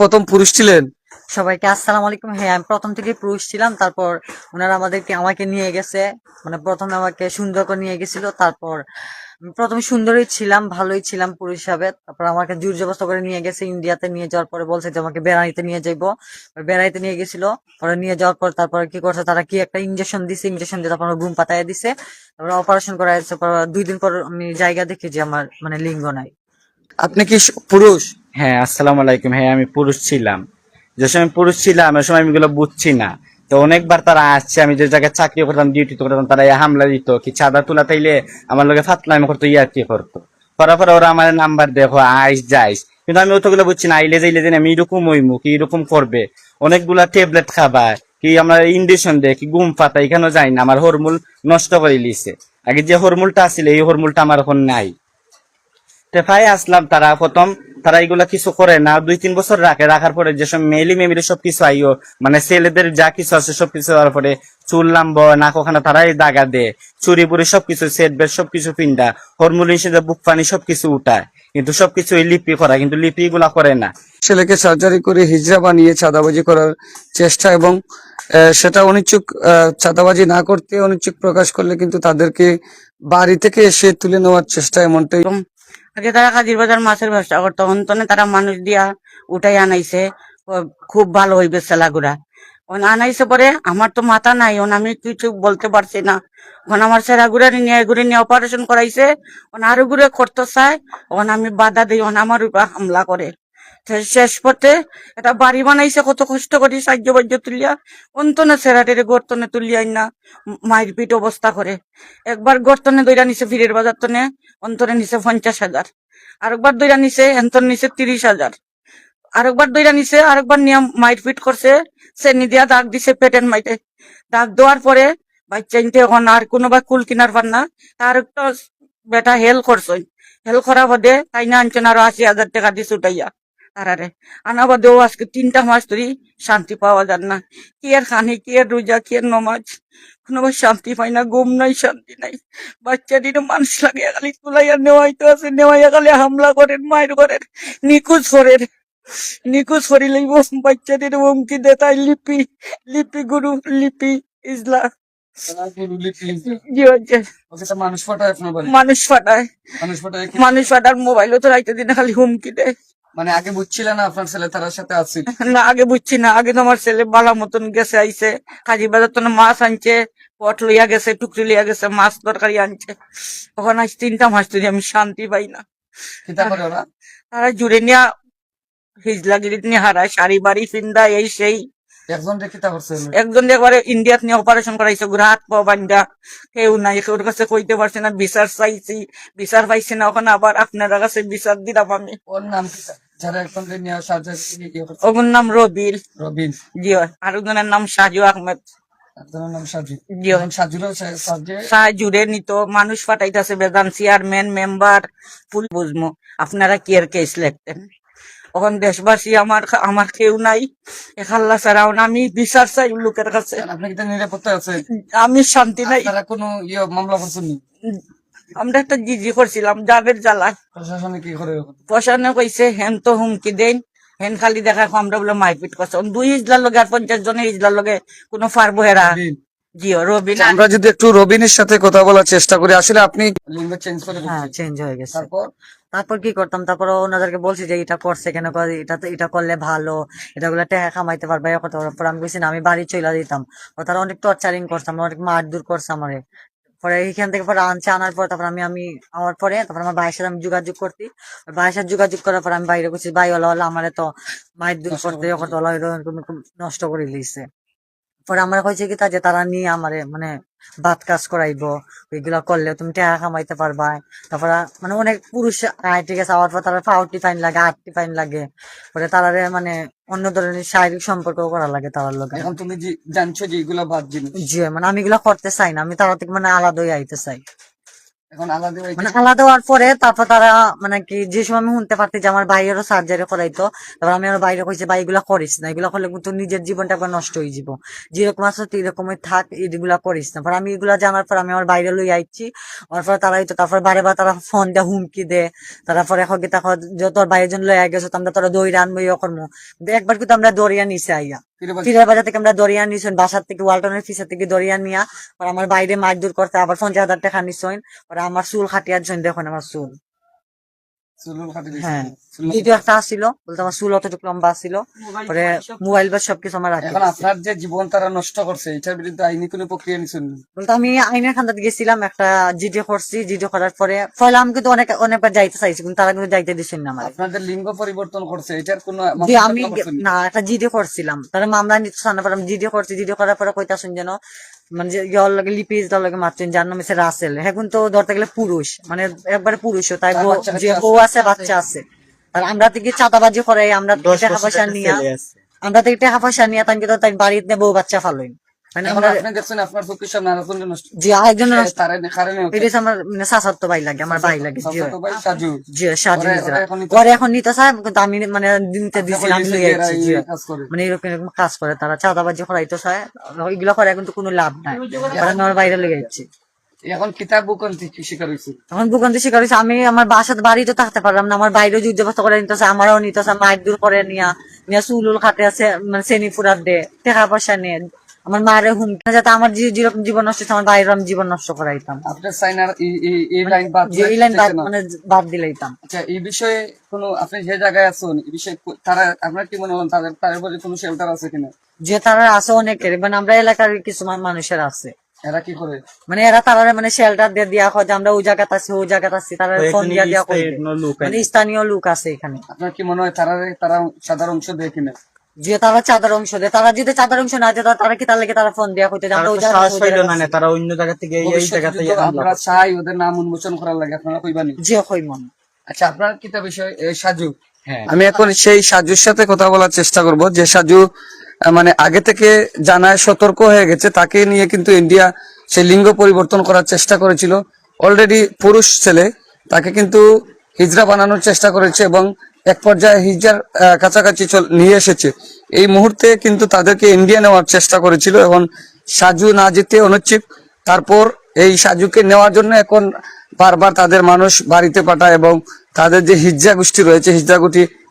প্রথম পুরুষ ছিলেন? সবাইকে আসসালামু আলাইকুম। হ্যাঁ, আমি প্রথম থেকে পুরুষ ছিলাম। তারপর ওনারা আমাকে নিয়ে গেছে, মানে প্রথমে আমাকে সুন্দর করে নিয়ে গেছিল। তারপর আমি প্রথমে সুন্দরই ছিলাম, ভালোই ছিলাম পুরুষ হিসাবে। তারপর আমাকে জোর জবরদস্ত করে নিয়ে গেছে ইন্ডিয়াতে। নিয়ে যাওয়ার পরে বলছে যে আমাকে বেড়াইতে নিয়ে যাইবো। বেড়াইতে নিয়ে গেছিল। পরে নিয়ে যাওয়ার পর তারপর কি করছে, তারা কি একটা ইঞ্জেকশন দিছে, ইঞ্জেকশন দিয়ে তারপর ঘুম পাতায় দিছে। তারপর অপারেশন করা হয়েছে। 2 দিন পর আমি জায়গা দেখি যে আমার মানে লিঙ্গ নাই। আপনি কি পুরুষ? হ্যাঁ, আসসালামু আলাইকুম। হ্যাঁ, আমি পুরুষ ছিলাম। যে সময় পুরুষ ছিলাম ওই সময় আমি এগুলো বুঝছি না। তো অনেকবার তারা আসছে, আমি যে জায়গায় চাকরি করতাম, ডিউটি করতাম, তারা এই হামলা দিত, কি চাঁদা তুলা তাইলে আমার লোকে ফাতলামি করতো, কি করতো। করার পরে ওরা আমার নাম্বার দেখো, আইস যাইস, কিন্তু আমি অতগুলো বুঝছি না। আইলে যাইলে দিন আমি এরকম হইমু, কি এরকম করবে, অনেকগুলা ট্যাবলেট খাবার, কি আমরা ইঞ্জেকশন দে, কি ঘুম পাতা, এখানেও যাই না। আমার হরমোন নষ্ট করে লিছে। আগে যে হরমোনটা আছিল এই হরমোনটা আমার এখন নাই। তেফাই আসলাম, তারা প্রথম তারা এগুলা কিছু করে না, 2-3 বছর রাখার পরে যেসব মেলি মেমিলি সবকিছু আইও, মানে ছেলেদের যা কিছু আছে সবকিছু হওয়ার পরে চুল লাম্ব নাক ওখানে তারাই দাগা দে, চুরি বুড়ি সবকিছু সেট বেট সবকিছু পিন্ডা, হরমোন হিসেবে বুক পানি সবকিছু উঠায়, কিন্তু সবকিছু এই লিপি করা, কিন্তু লিপি গুলা করে না। ছেলেকে সার্জারি করে হিজড়া বানিয়ে চাঁদাবাজি করার চেষ্টা এবং সেটা অনিচ্ছুক, চাঁদাবাজি না করতে অনিচ্ছুক প্রকাশ করলে কিন্তু তাদেরকে বাড়ি থেকে এসে তুলে নেওয়ার চেষ্টা, এমনটাই। আগে তারা কাজির বাজার মাছের ব্যবসা করতো, অন্তনে তারা মানুষ দিয়া উঠাই আনাইছে। খুব ভালো হইবে সেলাগুড়া আনাইছে। পরে আমার তো মাথা নাই, আমি কিছু বলতে পারছি না। আমার সেরাগুড়া নিয়ে অপারেশন করাইছে। আরো ঘুরে করতে চায়, আমি বাধা দিই, আমার উপর হামলা করে। শেষ পথে একটা বাড়ি বানাইছে কত কষ্ট করি, সাহায্য বাহ্য তুলিয়া অন্তনে সেরাটের গর্তনে তুলিয়াই না মায়ের পিঠ অবস্থা করে। একবার গর্তনে দইরা নিছে ফিরের বাজার তনে, অন্তরে নিছে 50,000। আরেকবার দইরা নিছে এন্তর নিছে 30,000। আরেকবার দইরা নিছে, আরেকবার নিয়ে মাইট ফিট করছে, চেনি দিয়া দাগ দিছে পেটের মাইটে। দাগ দেওয়ার পরে বাচ্চা নিতে এখন আর কোনোবা কুল কিনার পার না। তার একটা বেটা হেল করছে, হেল করা বাদে তাই না আনছেন আরো 80,000 টাকা দিছে উঠাইয়া তারারে। আনা বাদেও আজকে 3টা মাস ধরে শান্তি পাওয়া যান না। কি এর খানি, কি এর রোজা, কি এর নমাজ, কোনোবার শান্তি পাই না, ঘুম নাই, শান্তি নাই। বাচ্চাটির মানুষ লাগে খালি তুলাইয়া নেওয়াইতে আছে, নেওয়াইয়া খালি হামলা করেন, মায়ের করেন, নিখোঁজ করেন। নিখোঁজ করিলেই বাচ্চাটির হুমকি দে, তাই লিপি, লিপি গুরু, লিপি ইসলা জি হচ্ছে মানুষ ফাটায় আপনার বাড়ি? মানুষ ফাটায়, মানুষ ফাটায় মানুষ ফাটার মোবাইলও তো রাইতে দিনে খালি হুমকি দেয়। মানে আগে বুঝছিলেন না আপনার ছেলে তার সাথে আছে? না, আগে বুঝছি না। আগে তো আমার ছেলে বালা মতন গেছে, আইছে কাজী বাজার তো মাছ আনছে, পট লইয়া গেছে, টুকরি লইয়া গেছে, মাছ তরকারি আনছে। তখন আজ 3টা মাস ধরে আমি শান্তি পাই না। কিতা করে ওরা? তারা জুড়ে নিয়া হিজলাগিরি নিয়ে হারায়, শাড়ি বাড়ি ফিন্দা এই সেই। একজন রে কিতা করছে? একজন একবারে ইন্ডিয়াত নিয়ে অপারেশন করাইছে, ঘুরে হাত পা বান্ধা, কেউ নাই, কেউর কাছে কইতে পারছে না। বিচার চাইছি, বিচার পাইছি না। ওখানে আবার আপনার কাছে বিচার দিলাম আমি। ওর নাম কিতা? যারা একজন রে নিয়ে সার্জারি করছে? ওগুর নাম রবিল। রবিন। জি, আর একজনের নাম সাজু আহমেদ। একজনের নাম সাজু। জি, এখন সাজুরও সার্জারি। জুড়ে নিত, মানুষ ফাটাইতেছে, বেদান চেয়ারম্যান মেম্বার ফুল বুঝমো। আপনারা কি এর কেস লিখতেন? এখন দেশবাসী আমার আমার কেউ নাই, একাল্লা ছাড়া। আমি বিচার চাই লোকের কাছে। আপনি কিতা নিরাপত্তা আছে? আমি শান্তি নাই। তারা কোনো মামলা করছেন? আমরা একটা জিজি করছিলাম জাবের জ্বালায়। প্রশাসনে কি করে? প্রশাসনে কইছে হেন তো হুমকি দেন, হেন খালি দেখা আমরা বলে মারপিট করছে। 2 ইজলার লগে আর 50 জনের ইজলার লগে কোনো পারবো হেরা। জিও রবিন। আমরা যদি একটু রবিনের সাথে কথা বলার চেষ্টা করি, আসলে আপনি লিঙ্গ চেঞ্জ করে হ্যাঁ, ফেলছেন। চেঞ্জ হয়ে গেছে। তারপর তারপর কি করতাম, তারপর ওনাদেরকে বলছি যে এটা করছে কেন, এটা তো এটা করলে ভালো, এটা গুলা টাকা কামাইতে পারবে, এ কথা বলার পর আমি বলছি না, আমি বাড়ি চলে দিতাম। ও তারা অনেক টর্চারিং করছে, আমার অনেক মারধর করছে আমারে। পরে এইখান থেকে পরে আনার পর তারপর আমি আমি আমার পরে তারপর আমার ভাইয়ের সাথে আমি যোগাযোগ করছি। ভাইয়ের সাথে যোগাযোগ করার পর আমি বাইরে করছি, ভাই ওলা ওলা আমার তো মারধর করতে, এ করতে, ওলা নষ্ট করে দিয়েছে। পরে আমার কইছে কি তা যে তারা নিয়ে আমারে মানে বাদ কাজ করাইবো, ওইগুলা করলে তুমি টাকা কামাইতে পারবা। তারপরে মানে অনেক পুরুষ আয়, ঠিক আছে, আওয়ার পর তারা 40 ফাইন লাগে, 80 ফাইন লাগে। পরে তারারে মানে অন্য ধরনের শারীরিক সম্পর্ক করা লাগে তার লোক। এখন তুমি জানছো যে এগুলা বাদ জিনিস। জি, মানে আমি এগুলা করতে চাই না, আমি তারা থেকে মানে আলাদা হয়ে আইতে চাই। এখন আলাদা হয়ে মানে আলাদা হওয়ার পরে তারপর তারা মানে কি যে সময় আমি শুনতে পারতি যে আমার ভাইয়েরও সার্জারি করাইতো, তারপর আমি আমার বাইরে কইছি ভাই এগুলা করিস না, এগুলা করলে কিন্তু নিজের জীবনটা একবার নষ্ট হয়ে যাব, যেরকম আছে তুই এরকমই থাক, এগুলা করিস না। পর আমি এগুলা জানার পর আমি আমার বাইরে লই আইছি, তারপর তারাই তো তারপর বারে বার তারা ফোন দেয়, হুমকি দে, তারপরে এখন কি তখন যে তোর বাইরের জন্য লইয়া গেছো আমরা তোরা দৌড়ে আনবো ইয়ে করবো। একবার কিন্তু আমরা দৌড়িয়া নিচে আইয়া ফিরের বাজার থেকে আমরা দরিয়া নিছেন, বাসার থেকে ওয়ালটনের ফিসের থেকে দরিয়া নিয়া পর আমার বাইরে মারধর করতে, আবার 50,000 টাকা নিছেন, পরে আমার চুল খাটিয়ার জন্য দেখুন আমার চুল। চুলুর খাতে হ্যাঁ, ভিডিও একটা আসছিল, বলতে আমার চুল অতটুকু লম্বা আসছিল, পরে মোবাইল বা সবকিছু আমার রাখে এখন আপনার যে জীবন তারা নষ্ট করছে এটার বিরুদ্ধে আইনি কোনো প্রক্রিয়া নিছেন? বলতে আমি আইনের খান্দাতে গেছিলাম, একটা জিডি করছি, জিডি করার পরে আমি কিন্তু অনেকবার যাইতে চাইছি, কিন্তু তারা কিন্তু যাইতে দিচ্ছেন না আমার। আপনাদের লিঙ্গ পরিবর্তন করছে এটার কোনো যে আমি না একটা জিডি করছিলাম, তারা মামলা নিতে না পারে, আমি জিডি করছি, জিডি করার পরে কইতাছেন যেন মানে যে ইয়র লাগে লিপিজ লাগে মারছেন, যার নাম হচ্ছে রাসেল, এখন তো ধরতে গেলে পুরুষ, মানে একবারে পুরুষও তাই, যে বউ আছে বাচ্চা আছে, আর আমরা থেকে চাঁদাবাজি করে, আমরা টাকা পয়সা নিয়ে, আমরা থেকে টাকা পয়সা নিয়ে তাই কিন্তু তাই বাড়িতে বউ বাচ্চা ফালোই, মানে এখন আমরা আপনি দেখছেন আপনার চোখের সামনে আরেকজন নষ্ট যে আরেকজন তারে কারণে এটা হচ্ছে আমার মানে চাচাতো ভাই লাগে, আমার ভাই লাগে, জি তো ভাই সাজু জি সাজু ওরা নিজেরা। এখন পরে এখন নিতে চায়, কিন্তু আমি মানে নিতে দিয়েছিলাম, আমি লই আইছি, জি। কাজ করে মানে এরকম এরকম কাজ করে তারা, চাঁদাবাজি করাইতে চায়, এগুলো করে কিন্তু কোনো লাভ নাই, কারণ আমি আমার বাইরে লই আইছি। এখন কিতাব বুকন কি শিকার হয়েছে? এখন ভূখণ্ড শিকার হয়েছে, আমি আমার বাসাতে বাড়িতে থাকতে পারলাম না, আমার বাইরে যুদ্ধ ব্যবস্থা করে নিতেছে, আমারও নিতেছে, মায়ের দূর করে নিয়া নিয়ে চুল খাতে আছে, মানে শ্রেণী ফুরার দে, টাকা পয়সা নিয়ে আমার মায়ের হুম, যাতে আমার যেরকম জীবন নষ্ট হচ্ছে, আমার বাইরে আমি জীবন নষ্ট করাইতাম, আপনার সাইনার এই লাইন বাদ যে এই লাইন মানে বাদ দিলাইতাম। আচ্ছা, এই বিষয়ে কোনো আপনি যে জায়গায় আছেন এই বিষয়ে তারা আপনার কি মনে হন তাদের বলে কোনো শেল্টার আছে কিনা? যে তারা আছে অনেকের, মানে আমরা এলাকার কিছু মানুষের আছে, এরা কি করে? মানে এরা তারা মানে শেল্টার দিয়ে দিয়া হয় যে আমরা ওই জায়গাতে আছি, ওই জায়গাতে আছি, তারা ফোন দিয়া দিয়া কই, মানে স্থানীয় লোক আছে এখানে। আপনার কি মনে হয় তারা সাধারণ অংশ দেয় কিনা? যে তারা চাঁদার অংশ দেয়, তারা যদি চাঁদার অংশ না দেয় তারা কি তার লাগে তারা ফোন দেওয়া হইতে, আমরা ওই জায়গায় তারা অন্য জায়গা থেকে এই জায়গাতে আমরা চাই ওদের নাম উন্মোচন করার লাগে, আপনারা কইবানি? যে হই মন। আচ্ছা, আপনার কিতা বিষয় সাজু, হ্যাঁ, আমি এখন সেই সাজুর সাথে কথা বলার চেষ্টা করব, যে সাজু মানে আগে থেকে জানায় সতর্ক হয়ে গেছে, তাকে নিয়ে কিন্তু ইন্ডিয়া সেই লিঙ্গ পরিবর্তন করার চেষ্টা করেছিল। অলরেডি পুরুষ ছেলে, তাকে কিন্তু হিজড়া বানানোর চেষ্টা করেছে এবং এক পর্যায়ে হিজড়ার কাছাকাছি নিয়ে এসেছে। এই মুহূর্তে কিন্তু তাদেরকে ইন্ডিয়া নেওয়ার চেষ্টা করেছিল এবং সাজু না যেতে অনুচ্ছিক। তারপর এই সাজুকে নেওয়ার জন্য এখন বারবার তাদের মানুষ বাড়িতে পাঠায় এবং তাদের যে হিজড়া গোষ্ঠী রয়েছে,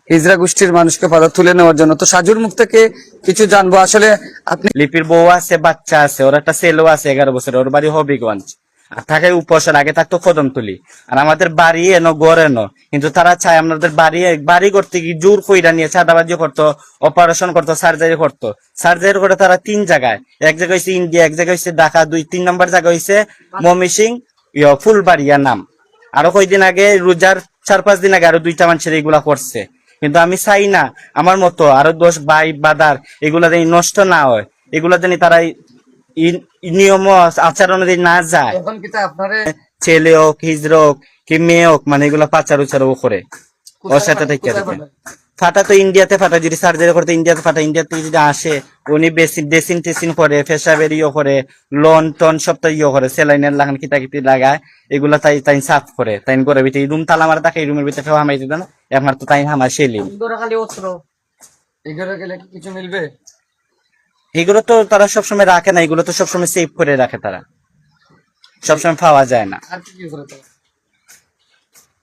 হিজড়া গোষ্ঠীর মানুষকে পাতা তুলে নেওয়ার জন্য। তো সাজুর মুখ থেকে কিছু জানবো। আসলে আপনি লিপির বউ আছে, বাচ্চা আছে, ওর একটা ছেলেও আছে 11 বছর, ওর বাড়ি হবিগঞ্জ, আর থাকে উপসর, আগে থাকতো কদমতলি, আর আমাদের বাড়ি এনো গড় এনো, কিন্তু তারা চায় আমাদের বাড়ি করতে কি জোর কইরা নিয়ে চাঁদাবাজি করতো, অপারেশন করতো, সার্জারি করে তারা 3 জায়গায়, এক জায়গায় হয়েছে ইন্ডিয়া, এক জায়গায় হয়েছে ঢাকা, 2-3 নম্বর জায়গা হয়েছে ময়মনসিংহ ফুলবাড়িয়া নাম। আরো কয়েকদিন আগে রোজার 4-5 দিন আগে আরো 2টা মানুষের এগুলা করছে। কিন্তু আমি চাই না আমার মতো আরো 10 ভাই বাদার এগুলা যেন নষ্ট না হয়, এগুলা যেন তারা নিয়ম আচরণ না যায়, এখন কিতা আপনারে ছেলে হোক হিজড়া হোক কি মেয়ে হোক, মানে এগুলা পাচার উচারও করে ওর সাথে থেকে ফাটা তো ইন্ডিয়াতে ফাটা, যদি সার্জারি করতে ইন্ডিয়াতে ফাটা, ইন্ডিয়াতে যদি আসে উনি ড্রেসিং টেসিং করে, ফেসাবের ইয়ে করে, লোন টোন সব তো ইয়ে করে, সেলাইনের লাগান কিতা কিতি লাগায়, এগুলা তাই সাফ করে, তাই ঘরের ভিতরে রুম তালা মারা থাকে, এই রুমের ভিতরে কেউ হামাই দিত না, একমার তো তাই হামা সেলি। এগুলো গেলে কি কিছু মিলবে? এগুলো তো তারা সবসময় রাখে না, এগুলো তো সবসময় সেভ করে রাখে, তারা সবসময় পাওয়া যায় না। আর কি করে তো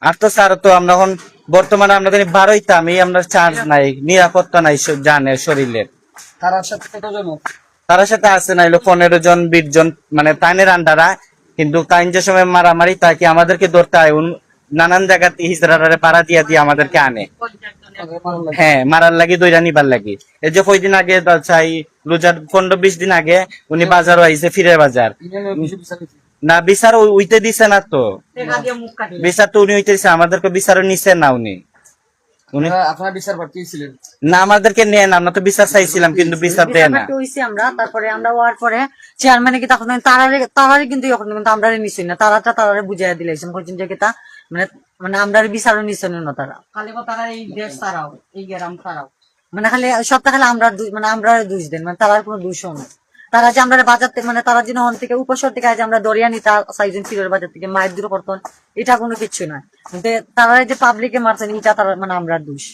আর তো স্যার তো আমরা এখন বর্তমানে আমরা জানি 12টাম, এই আমরা চার্জ নাই, নিরাপত্তা নাই জানে শরীরের। তার সাথে কতজন? তার সাথে আছে না হলো 15 জন 20 জন, মানে তাইনের আন্ডারা, কিন্তু তাইন যে সময় মারামারি তাকে আমাদেরকে ধরতে হয়, নানান জায়গাতে হিজড়ারে পাড়া দিয়া দিয়ে আমাদেরকে আনে, হ্যাঁ মারার লাগি, দইরা নিবার লাগি। এই যে কয়দিন আগে চাই রোজার 15-20 দিন আগে উনি বাজারও আইছে, ফিরে বাজার না, বিচার উইতে দিছে না তো, বিচার তো উনি উইতে দিছে, আমাদেরকে বিচারও নিছে না উনি। আপনারা বিচার প্রার্থী ছিলেন না, আমাদেরকে নেন, আমরা তো বিচার চাইছিলাম কিন্তু বিচার দেয় না। আমরা তারপরে আমরা হওয়ার পরে চেয়ারম্যানে কি তখন তারারে কিন্তু আমরা নিচ্ছি না, তারারে বুঝাই দিলাইছেন বলছেন যে কিতা মানে মানে আমরা বিচারও নিচ্ছেন না, তারা খালি তারা এই দেশ তারাও এই গ্রাম তারাও মানে খালি সপ্তাহ খালি আমরা মানে আমরা দোষ দেন, মানে তার কোনো দোষও না। তারা যে আমরা বাজার থেকে মানে তারা যে হন থেকে উপসর থেকে আজ আমরা দরিয়া নিতা সাইজন ফিরের বাজার থেকে মায়ের দূর করতেন, এটা কোনো কিছু নয়। কিন্তু তারা যে পাবলিকে মারছেন এটা তারা মানে আমরা দোষ,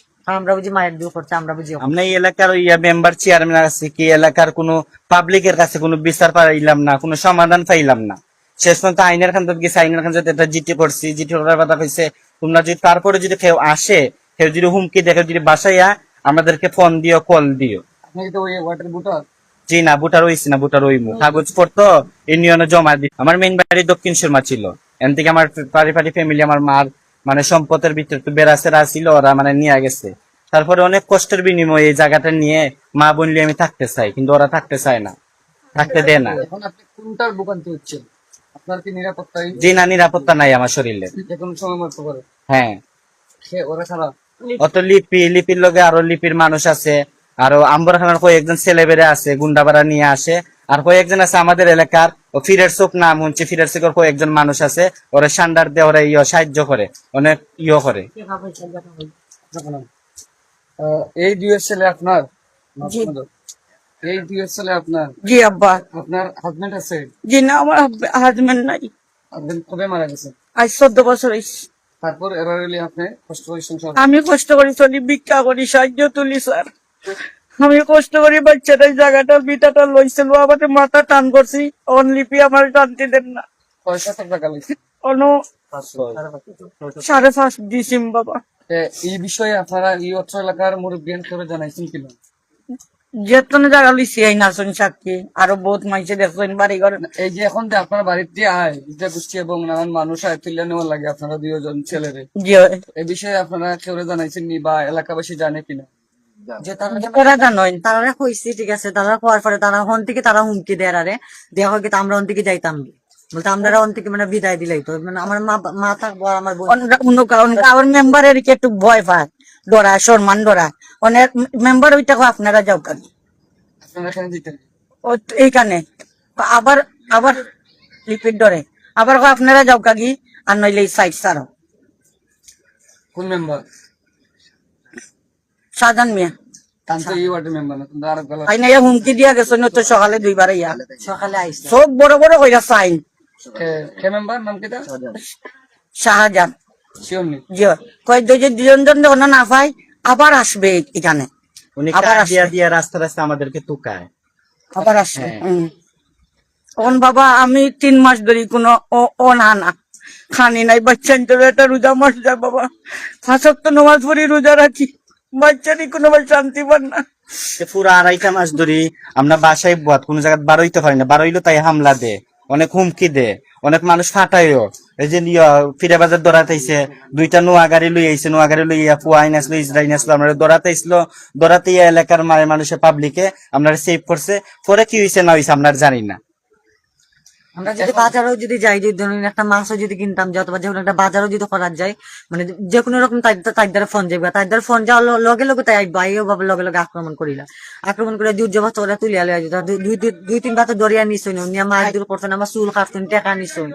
আমরা বুঝি মায়ের দূর করছে, আমরা বুঝি আমরা এই এলাকার মেম্বার চেয়ারম্যান আছে কি এলাকার কোনো পাবলিকের কাছে কোনো বিচার পাইলাম না, কোনো সমাধান পাইলাম না। শেষ পর্যন্ত আইনের খান গেছে, আইনের খান একটা জিটি করছি, জিটি করার কথা কইছে তোমরা যদি তারপরে যদি কেউ আসে, কেউ যদি হুমকি দেখে যদি বাসাইয়া আমাদেরকে ফোন দিও, কল দিও। আপনি তো ওই ওয়াটার বুটার জি না, ভোটার হইছি না, ভোটার হইমু, কাগজ পড়তো ইউনিয়নে জমা দি। আমার মেইন বাড়ি দক্ষিণ সুরমা ছিল, এন থেকে আমার পারিবারি ফ্যামিলি, আমার মার মানে সম্পদের ভিতরে একটু বেড়াচেরা ছিল, ওরা মানে নিয়ে গেছে। তারপরে অনেক কষ্টের বিনিময়ে এই জায়গাটা নিয়ে মা বললে আমি থাকতে চাই, কিন্তু ওরা থাকতে চায় না, থাকতে দেয় না। এখন আপনি কোনটার ভোগান্তি হচ্ছে? আপনার কি নিরাপত্তায় জি না, নিরাপত্তা নাই আমার শরীরে। যে কোনো সময় মরতে পারে? হ্যাঁ, ওরা ছাড়া অত লিপির লগে আরো লিপির মানুষ আছে, আরো আম্বরখানার কয়েকজন ছেলেবেড়ে আছে, গুন্ডাবাড়া নিয়ে আসে, আর কয়েকজন আছে আমাদের এলাকার ও ফিরের চোখ নাম হচ্ছে, ফিরের চোখের কয়েকজন মানুষ আছে, ওরা সান্ডার দিয়ে ওরা সাহায্য করে, অনেক করে। এই দুই ছেলে আপনার? জি। এই দুই ছেলে আপনার? জি আব্বা। আপনার হাজবেন্ড আছে? জি না, আমার হাজবেন্ড নাই, হাজবেন্ড কবে মারা গেছে? আজ 14 বছর হয়েছে। তারপর এরা রইলে আপনি কষ্ট করে সংসার? আমি কষ্ট করি চলি, ভিক্ষা করি, সাহায্য তুলি স্যার। আমি কষ্ট করি, বাচ্চাটা জায়গাটা বিটাটা লইছিল, আমাদের মাথা টান করছি, অনলিপি আমার টানতে দেন না। পয়সা তো টাকা লাগছে অন্য 5.5 দিছিম বাবা। এই বিষয়ে আপনারা এই অত্র এলাকার মুরব্বী করে জানাইছেন কিনা? যেতনে জায়গা লইছি এই নাচন সাক্ষী, আরো বহুত মাইছে দেখছেন বাড়ি ঘর। এই যে এখন যে আপনার বাড়িতে আয় বিদ্যা গোষ্ঠী এবং নানান মানুষ আয় তুলে নেওয়া লাগে আপনারা দুইজন ছেলেরে, জি এই বিষয়ে আপনারা কেউ জানাইছেন নি বা এলাকাবাসী জানে কিনা? যে তারা ওরা জানোই। তারা কইছি ঠিক আছে, তারা কোয়ার পরে তারা হন থেকে তারা হুমকি দেয় আরে দেওয়া হয় কিন্তু আমরা হন থেকে যাইতাম না। বলতে আমরা হন থেকে মানে বিদায় দিলাই তো, মানে আমার মা থাকবো আর আমার বোন। আমার মেম্বারের একটু ভয় পায়, ডরা, সম্মান ডরা। অনেক মেম্বার ওইটা আপনারা যাও কেন আপনারা এখানে দিতেন? এইখানে আবার আবার লিপিড ডরে, আবার আপনারা যাও কাগি, আর নইলে সাইড সারো। কোন মেম্বার? সাজান মিয়া তান্ত্র এই ওয়ার্ডের মেম্বার না, কিন্তু আরেক বেলা আইনা হুমকি দিয়া গেছে, তো সকালে 2বার ইয়া সকালে আইসে সব বড় বড় কইরা সাইন। কে মেম্বার নাম কেটা? শাহজাহান। শিওর নি? জি, কয় যে দুজন যখন না পাই আবার আসবে এখানে, উনি আবার কাঠ দিয়া আসবে। দিয়া রাস্তা রাস্তা আমাদেরকে তুকায়। আবার আসবে। হ্যাঁ। ওন বাবা আমি 3 মাস ধরে কোনো ও না না খানি নাই, বাচ্চা একটা রোজা মাস যায় বাবা, 5 ওয়াক্ত নামাজ পড়ি, রোজা রাখি, বাচ্চারই কোনো শান্তি পান না। পুরো 2.5 মাস ধরে আমরা বাসায় কোন জায়গায় বার হইতে পারি না, বার হইলো তাই হামলা দে, অনেক হুমকি দে, অনেক মানুষ ফাটাইও। এই যে ফিরে বাজার দৌড়াতেছে, 2টা নোয়া গাড়ি লই আইছে, নোয়া গাড়ি লইয়া পুয়াইন আসলো, ইসরাইল আসলো, আমরা দৌড়াতেছিল, দৌড়াতে এলাকার মানুষের পাবলিকে আমরা সেভ করছে। পরে কি হয়েছে না হয়েছে আমরা জানি না। আমরা যদি বাজারেও যদি যাই, যদি ধরুন একটা মাংস যদি কিনতাম যে, অথবা যখন একটা বাজারও যদি করার যায়, মানে যে কোনো রকম তার দ্বারা ফোন যাবে, তার দ্বারা ফোন যাওয়ার লগে লগে তাই বাইও ভাবে লগে লগে আক্রমণ করিলা, আক্রমণ করে দুধ জমা তোরা তুলিয়া লইয়া যেত, 2-3 বার তো দরিয়া নিছুন, নিয়ে মাছ দূর করতেন, আমার চুল কাটতেন, টাকা নিছুন।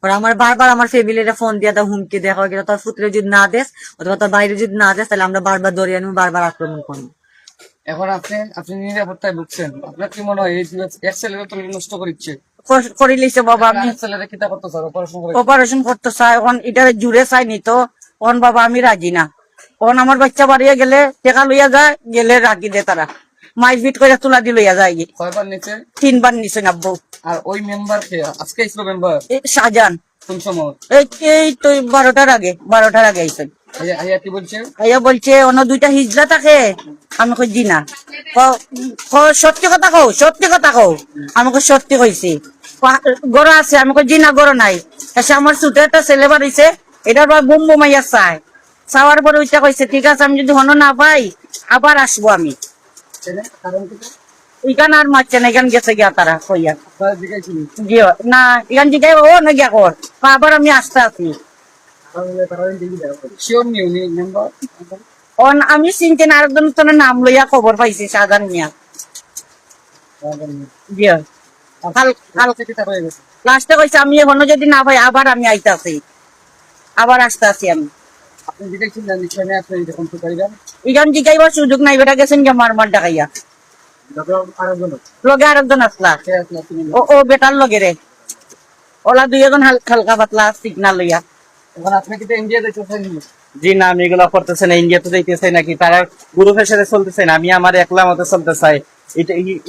পরে আমার বারবার আমার ফ্যামিলিরা ফোন দিয়ে দেয়, হুমকি দেখা গেল তোর পুত্রে যদি না দেস অথবা তোর বাইরে যদি না দেস, তাহলে আমরা বারবার দরিয়া নিয়ে বারবার আক্রমণ করবো। এখন আপনি নিরাপত্তায় ভুগছেন, আপনার কি মনে হয় এই এক ছেলেরা তো নষ্ট করিচ্ছে? করে লিছে বাবা, আমি ছেলেরা কিতা করতে চাও? অপারেশন করে অপারেশন করতে চাই, অন এটা জুড়ে চাইনি তো, অন বাবা আমি রাজি না। অন আমার বাচ্চা বাড়িয়ে গেলে টেকা লইয়া যায়, গেলে রাখি দে তারা, মাইক ফিট করে তুলা দি লইয়া যায়। কয়বার নিচে? 3 বার নিছে নাব্বু। আর ওই মেম্বার কে আজকে ইসলো মেম্বার? শাহজাহান। কোন সময়? এই তো 12টার আগে আইসেন। আইয়া কি বলছে? আইয়া বলছে অন্য 2টা হিজড়া থাকে, আমি কই না, সত্যি কথা কও, আমি কই সত্যি কইছি, গড় আছে, আমি কই না গড় নাই। এসে আমার ছোট একটা ছেলে বাড়িছে, এটার পর বুম বুমাইয়া চাওয়ার পরে ওইটা কইছে ঠিক আছে, আমি যদি হনো না পাই আবার আসবো আমি। এখান আর মারছে না, এখান গেছে গিয়া তারা কইয়া না, এখান জিগাই ও না গিয়া কর, আবার আমি আসতে আছি। আমি চিনতে না, আরেকজন তোর নাম লইয়া খবর পাইছি, শাহজাহান মিয়া। লাস্টে কইছে আমি এখনো যদি না পাই আবার আমি আইতাছি, আবার আসতে আছি আমি। এখান জিগাইবার সুযোগ নাই, বেটা গেছেন গিয়া মার ডাকাইয়া। লগে আরেকজন আসলা ও ও বেটার লগে রে ওলা দুইজন হালকা পাতলা সিগনাল লইয়া এখন আপনি কি ইন্ডিয়া দেখতেছেন? জি না, আমি এগুলো করতেছে না, ইন্ডিয়াতে যাইতেছে নাকি, তারা গ্রুপের সাথে চলতেছে না, আমি আমার একলা মতো চলতে চাই।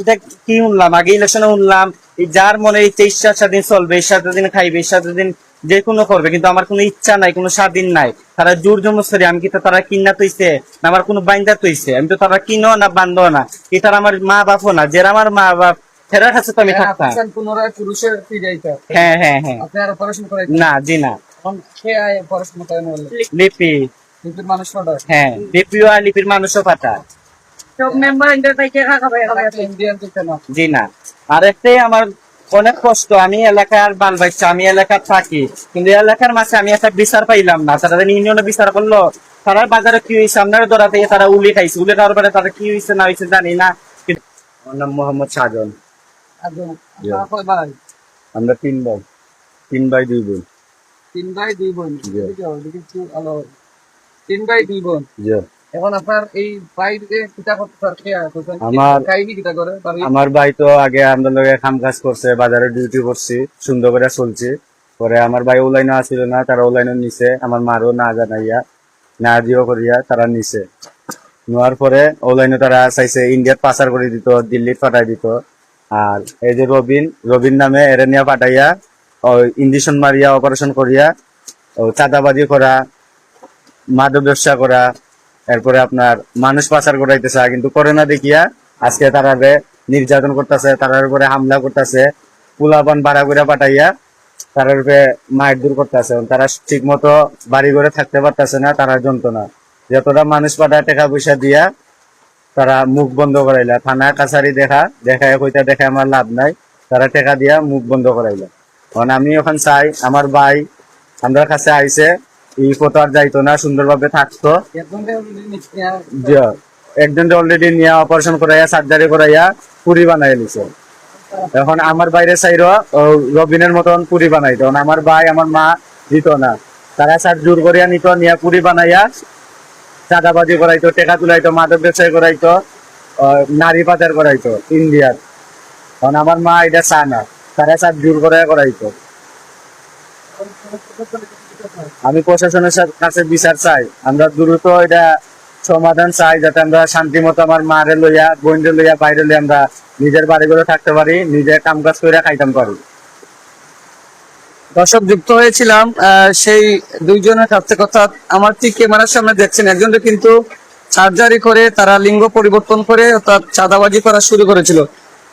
এটা কি শুনলাম আগে ইলেকশনে শুনলাম, যার মনে ইচ্ছা ইচ্ছা স্বাধীন চলবে, স্বাধীন খাইবে, স্বাধীন যে কোনো করবে, কিন্তু আমার কোনো ইচ্ছা নাই, কোনো স্বাধীন নাই। তারা জোর জমস্তি, আমি কি তো তারা কিনা তৈছে না আমার কোনো বাইন্দা তৈছে, আমি তো তারা কিনো না বান্ধব না, কি তারা আমার মা বাপও না, যারা আমার মা বাপ ফেরার কাছে তো আমি থাকতাম। পুনরায় পুরুষের কি যাইতে? হ্যাঁ হ্যাঁ হ্যাঁ। আপনি আর পড়াশোনা করেন না জি না। এখন কে আয় পড়াশোনা করেন বলে? লিপি। কিন্তু মানুষ পড়ায় হ্যাঁ, লিপিও আর লিপির মানুষও পাঠা। সব মেম্বার ইন্টার পাইছে খাবে ইন্ডিয়ান দিতে না। জি না। আর একটাই আমার অনেক কষ্ট, আমি এলাকার বাল বাচ্চা, আমি এলাকার থাকি, কিন্তু এলাকার মাঝে আমি একটা বিচার পাইলাম না। তারা ইউনিয়নে বিচার করলো, তারা বাজারে কি হয়েছে আপনার ধরা থেকে তারা উলি খাইছে, উলি খাওয়ার পরে তারা কি হয়েছে না হয়েছে জানি না। আমার নাম মোহাম্মদ সাজন। একদম কয় ভাই? আমরা 3 ভাই, 3 ভাই 2 বোন। 3 ভাই 2 বোন। জি। এদিকে একটু আলো। 3 ভাই 2 বোন। জি। এখন আপনার এই বাইরে কিতা করতে স্যার কে আছেন? আমার- কাহিনী কিতা করে বাড়ি? আমার ভাই তো আগে আমাদের লগে কাম কাজ করছে, বাজারে ডিউটি করছি, সুন্দর করে চলছে। পরে আমার ভাই অনলাইনে আসছিল না, তারা অনলাইনে নিছে, আমার মারও না জানাইয়া না দিও করিয়া তারা নিছে। নেওয়ার পরে অনলাইনে তারা চাইছে ইন্ডিয়াত পাচার করে দিত, দিল্লিত পাঠাই দিত। আর এই যে রবিন নামে এরে নিয়ে পাঠাইয়া ইঞ্জেকশন মারিয়া অপারেশন করিয়া চাঁদাবাজি করা, মাদক ব্যবসা করা, এরপরে আপনার মানুষ পাচার করাইতেছে, কিন্তু করোনা দেখিয়া আজকে তারারে নির্যাতন করতেছে, তারার উপরে হামলা করতেছে, পোলাপান ভাড়া করে পাঠাইয়া তারার উপরে মায়ের দূর করতেছে। তারা ঠিক মতো বাড়ি ঘরে থাকতে পারতেছে না, তারা যন্ত্রণা যতটা মানুষ পাঠায় টাকা পয়সা দিয়া তারা মুখ বন্ধ করাইলা। থানা কাছারি দেখায় কইতা দেখে আমার লাভ নাই, তারা টাকা দিয়া মুখ বন্ধ করাইলা। কারণ আমি এখন চাই আমার ভাই আমার কাছে আইছে, এই পথ আর যাইতো না, সুন্দরভাবে থাকতো। একজন অলরেডি নিয়ে অপারেশন করাইয়া সার্জারি করাইয়া পুরি বানাই লিছে। এখন আমার বাইরে চাইর রবিনের মতন পুরি বানাইতো, আমার ভাই আমার মা দিত না, তারা সার জোর করিয়া নিত, নিয়ে পুরি বানাইয়া চাঁদাবাজি করাইতো, টেকা তুলাইতো, মাদক ব্যবসায় করাইতো, নারী পাচার করাইতো ইন্ডিয়ার। কারণ আমার মা এটা চা না, তারা সার জোর করে করাইতো। আমি প্রশাসনের কাছে বিচার চাই, আমরা দ্রুত এটা সমাধান চাই, যাতে আমরা শান্তি মতো আমার মারে লইয়া বোনরে লইয়া বাইরে লইয়া আমরা নিজের বাড়ি করে থাকতে পারি, নিজে কাম কাজ করে খাইতাম পারি। দর্শক যুক্ত হয়েছিলাম সেই দুইজনের কাছে। কথা আমার ঠিক ক্যামেরার সামনে দেখছেন, একজনকে কিন্তু সার্জারি করে তারা লিঙ্গ পরিবর্তন করে অর্থাৎ চাঁদাবাজি করা শুরু করেছিল।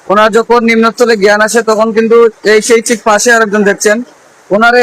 ওনার যখন নিম্নস্থলে জ্ঞান আসে তখন কিন্তু এই সেই ঠিক পাশে আরেকজন দেখছেন, ওনারে